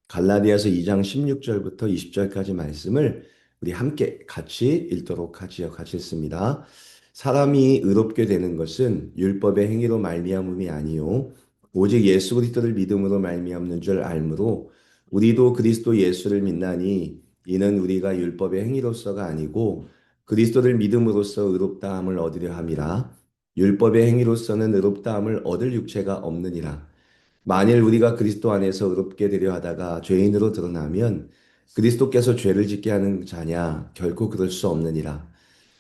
갈라디아서 2장 16절부터 20절까지 말씀을 우리 함께 같이 읽도록 하지요. 같이 읽습니다. 사람이 의롭게 되는 것은 율법의 행위로 말미암음이 아니요 오직 예수 그리스도를 믿음으로 말미암는 줄 알므로 우리도 그리스도 예수를 믿나니 이는 우리가 율법의 행위로서가 아니고 그리스도를 믿음으로써 의롭다함을 얻으려 함이라. 율법의 행위로서는 의롭다함을 얻을 육체가 없느니라. 만일 우리가 그리스도 안에서 의롭게 되려 하다가 죄인으로 드러나면 그리스도께서 죄를 짓게 하는 자냐? 결코 그럴 수 없느니라.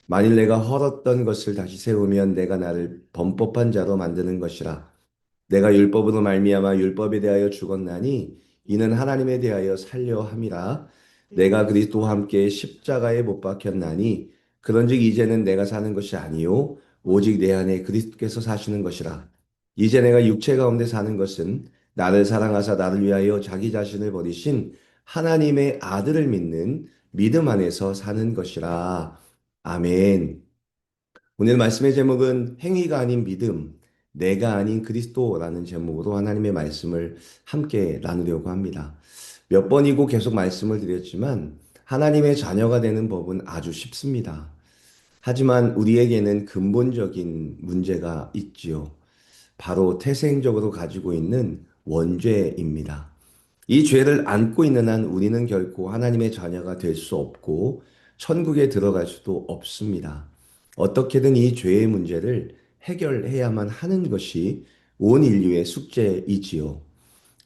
만일 내가 헐었던 것을 다시 세우면 내가 나를 범법한 자로 만드는 것이라. 내가 율법으로 말미암아 율법에 대하여 죽었나니 이는 하나님에 대하여 살려 함이라. 내가 그리스도와 함께 십자가에 못 박혔나니 그런즉 이제는 내가 사는 것이 아니요 오직 내 안에 그리스도께서 사시는 것이라. 이제 내가 육체 가운데 사는 것은 나를 사랑하사 나를 위하여 자기 자신을 버리신 하나님의 아들을 믿는 믿음 안에서 사는 것이라. 아멘. 오늘 말씀의 제목은 행위가 아닌 믿음, 내가 아닌 그리스도라는 제목으로 하나님의 말씀을 함께 나누려고 합니다. 몇 번이고 계속 말씀을 드렸지만 하나님의 자녀가 되는 법은 아주 쉽습니다. 하지만 우리에게는 근본적인 문제가 있지요. 바로 태생적으로 가지고 있는 원죄입니다. 이 죄를 안고 있는 한 우리는 결코 하나님의 자녀가 될 수 없고 천국에 들어갈 수도 없습니다. 어떻게든 이 죄의 문제를 해결해야만 하는 것이 온 인류의 숙제이지요.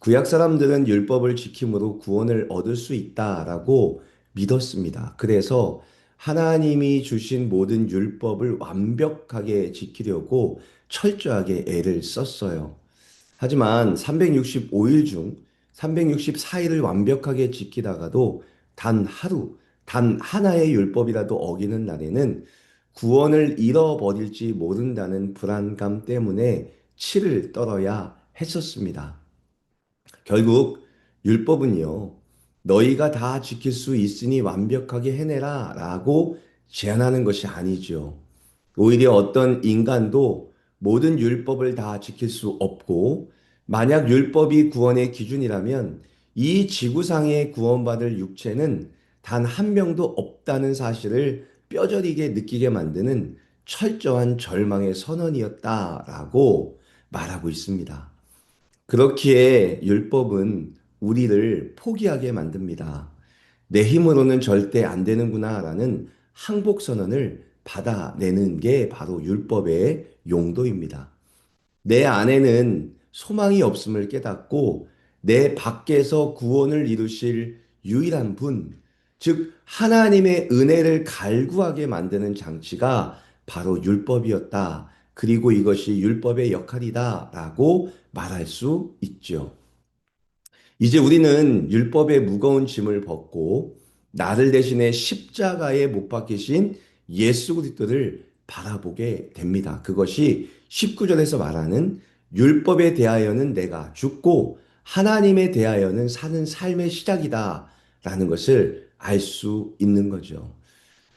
구약 사람들은 율법을 지킴으로 구원을 얻을 수 있다라고 믿었습니다. 그래서 하나님이 주신 모든 율법을 완벽하게 지키려고 철저하게 애를 썼어요. 하지만 365일 중 364일을 완벽하게 지키다가도 단 하루, 단 하나의 율법이라도 어기는 날에는 구원을 잃어버릴지 모른다는 불안감 때문에 치를 떨어야 했었습니다. 결국 율법은요, 너희가 다 지킬 수 있으니 완벽하게 해내라 라고 제안하는 것이 아니죠. 오히려 어떤 인간도 모든 율법을 다 지킬 수 없고, 만약 율법이 구원의 기준이라면 이 지구상에 구원받을 육체는 단 한 명도 없다는 사실을 뼈저리게 느끼게 만드는 철저한 절망의 선언이었다라고 말하고 있습니다. 그렇기에 율법은 우리를 포기하게 만듭니다. 내 힘으로는 절대 안 되는구나라는 항복 선언을 받아내는 게 바로 율법의 용도입니다. 내 안에는 소망이 없음을 깨닫고 내 밖에서 구원을 이루실 유일한 분, 즉 하나님의 은혜를 갈구하게 만드는 장치가 바로 율법이었다. 그리고 이것이 율법의 역할이다라고 말할 수 있죠. 이제 우리는 율법의 무거운 짐을 벗고 나를 대신해 십자가에 못 박히신 예수 그리스도를 바라보게 됩니다. 그것이 19절에서 말하는 율법에 대하여는 내가 죽고 하나님에 대하여는 사는 삶의 시작이다라는 것을 알 수 있는 거죠.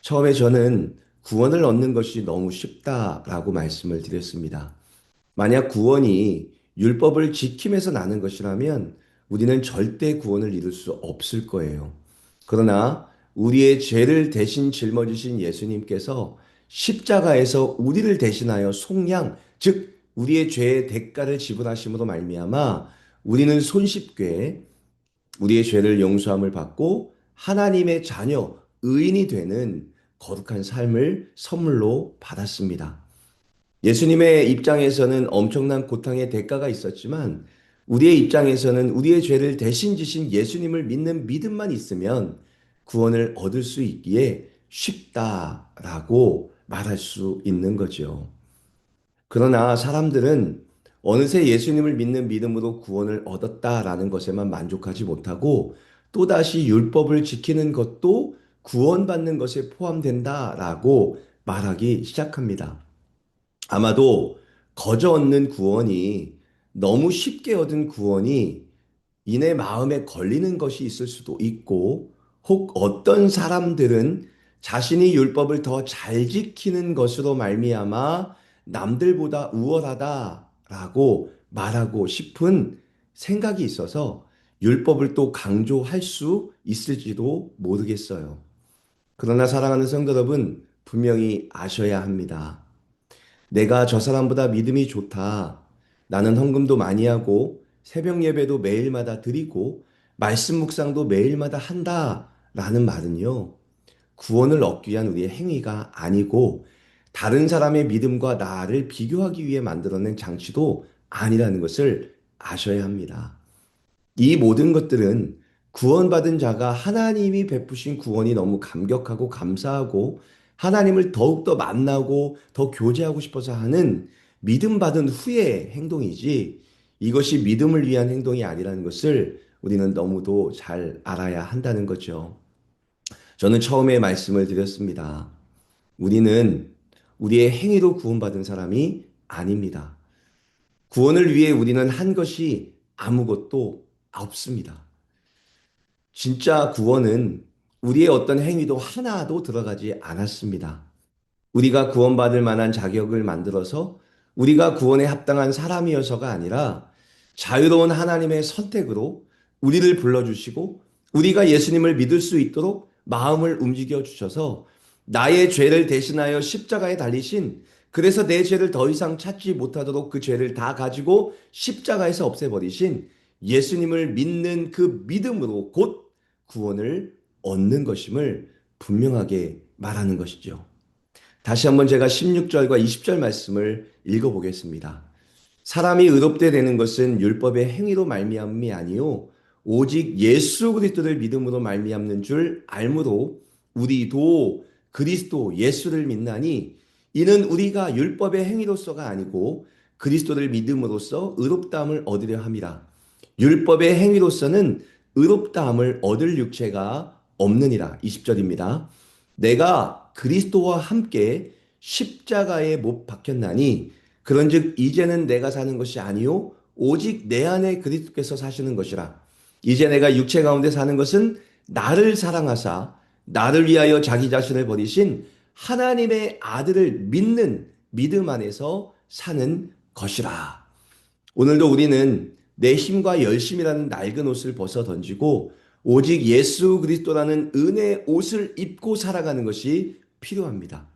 처음에 저는 구원을 얻는 것이 너무 쉽다라고 말씀을 드렸습니다. 만약 구원이 율법을 지킴에서 나는 것이라면 우리는 절대 구원을 이룰 수 없을 거예요. 그러나 우리의 죄를 대신 짊어지신 예수님께서 십자가에서 우리를 대신하여 속량, 즉 우리의 죄의 대가를 지불하심으로 말미암아 우리는 손쉽게 우리의 죄를 용서함을 받고 하나님의 자녀, 의인이 되는 거룩한 삶을 선물로 받았습니다. 예수님의 입장에서는 엄청난 고통의 대가가 있었지만 우리의 입장에서는 우리의 죄를 대신 지신 예수님을 믿는 믿음만 있으면 구원을 얻을 수 있기에 쉽다라고 말할 수 있는 거죠. 그러나 사람들은 어느새 예수님을 믿는 믿음으로 구원을 얻었다라는 것에만 만족하지 못하고 또다시 율법을 지키는 것도 구원받는 것에 포함된다라고 말하기 시작합니다. 아마도 거저 얻는 구원이 너무 쉽게 얻은 구원이 이내 마음에 걸리는 것이 있을 수도 있고, 혹 어떤 사람들은 자신이 율법을 더 잘 지키는 것으로 말미암아 남들보다 우월하다라고 말하고 싶은 생각이 있어서 율법을 또 강조할 수 있을지도 모르겠어요. 그러나 사랑하는 성도 여러분, 분명히 아셔야 합니다. 내가 저 사람보다 믿음이 좋다. 나는 헌금도 많이 하고 새벽 예배도 매일마다 드리고 말씀 묵상도 매일마다 한다. 라는 말은요. 구원을 얻기 위한 우리의 행위가 아니고 다른 사람의 믿음과 나를 비교하기 위해 만들어낸 장치도 아니라는 것을 아셔야 합니다. 이 모든 것들은 구원받은 자가 하나님이 베푸신 구원이 너무 감격하고 감사하고 하나님을 더욱더 만나고 더 교제하고 싶어서 하는 믿음 받은 후의 행동이지 이것이 믿음을 위한 행동이 아니라는 것을 우리는 너무도 잘 알아야 한다는 거죠. 저는 처음에 말씀을 드렸습니다. 우리는 우리의 행위로 구원받은 사람이 아닙니다. 구원을 위해 우리는 한 것이 아무것도 없습니다. 진짜 구원은 우리의 어떤 행위도 하나도 들어가지 않았습니다. 우리가 구원받을 만한 자격을 만들어서 우리가 구원에 합당한 사람이어서가 아니라 자유로운 하나님의 선택으로 우리를 불러주시고 우리가 예수님을 믿을 수 있도록 마음을 움직여 주셔서 나의 죄를 대신하여 십자가에 달리신 그래서 내 죄를 더 이상 찾지 못하도록 그 죄를 다 가지고 십자가에서 없애버리신 예수님을 믿는 그 믿음으로 곧 구원을 얻는 것임을 분명하게 말하는 것이죠. 다시 한번 제가 16절과 20절 말씀을 읽어보겠습니다. 사람이 의롭게 되는 것은 율법의 행위로 말미암음이 아니요 오직 예수 그리스도를 믿음으로 말미암는 줄 알므로 우리도 그리스도 예수를 믿나니 이는 우리가 율법의 행위로서가 아니고 그리스도를 믿음으로써 의롭다함을 얻으려 함이라. 율법의 행위로서는 의롭다함을 얻을 육체가 없느니라. 20절입니다. 내가 그리스도와 함께 십자가에 못 박혔나니 그런즉 이제는 내가 사는 것이 아니요 오직 내 안에 그리스도께서 사시는 것이라. 이제 내가 육체 가운데 사는 것은 나를 사랑하사 나를 위하여 자기 자신을 버리신 하나님의 아들을 믿는 믿음 안에서 사는 것이라. 오늘도 우리는 내 힘과 열심이라는 낡은 옷을 벗어 던지고 오직 예수 그리스도라는 은혜의 옷을 입고 살아가는 것이 필요합니다.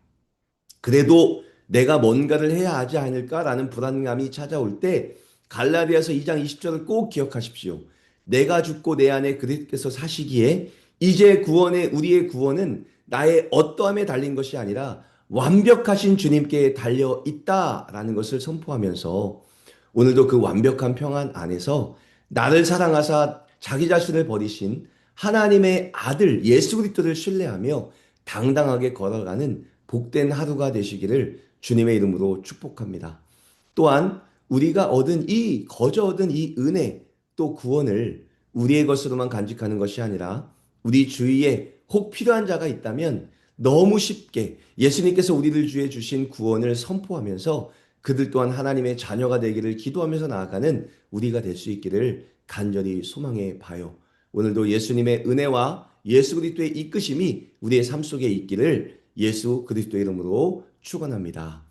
그래도 내가 뭔가를 해야 하지 않을까라는 불안감이 찾아올 때 갈라디아서 2장 20절을 꼭 기억하십시오. 내가 죽고 내 안에 그리스도께서 사시기에 이제 우리의 구원은 나의 어떠함에 달린 것이 아니라 완벽하신 주님께 달려 있다라는 것을 선포하면서 오늘도 그 완벽한 평안 안에서 나를 사랑하사 자기 자신을 버리신 하나님의 아들 예수 그리스도를 신뢰하며 당당하게 걸어가는 복된 하루가 되시기를 주님의 이름으로 축복합니다. 또한 우리가 거저 얻은 이 은혜 또 구원을 우리의 것으로만 간직하는 것이 아니라 우리 주위에 혹 필요한 자가 있다면 너무 쉽게 예수님께서 우리를 주에 주신 구원을 선포하면서 그들 또한 하나님의 자녀가 되기를 기도하면서 나아가는 우리가 될 수 있기를 간절히 소망해 봐요. 오늘도 예수님의 은혜와 예수 그리스도의 이끄심이 우리의 삶 속에 있기를 예수 그리스도의 이름으로 축원합니다.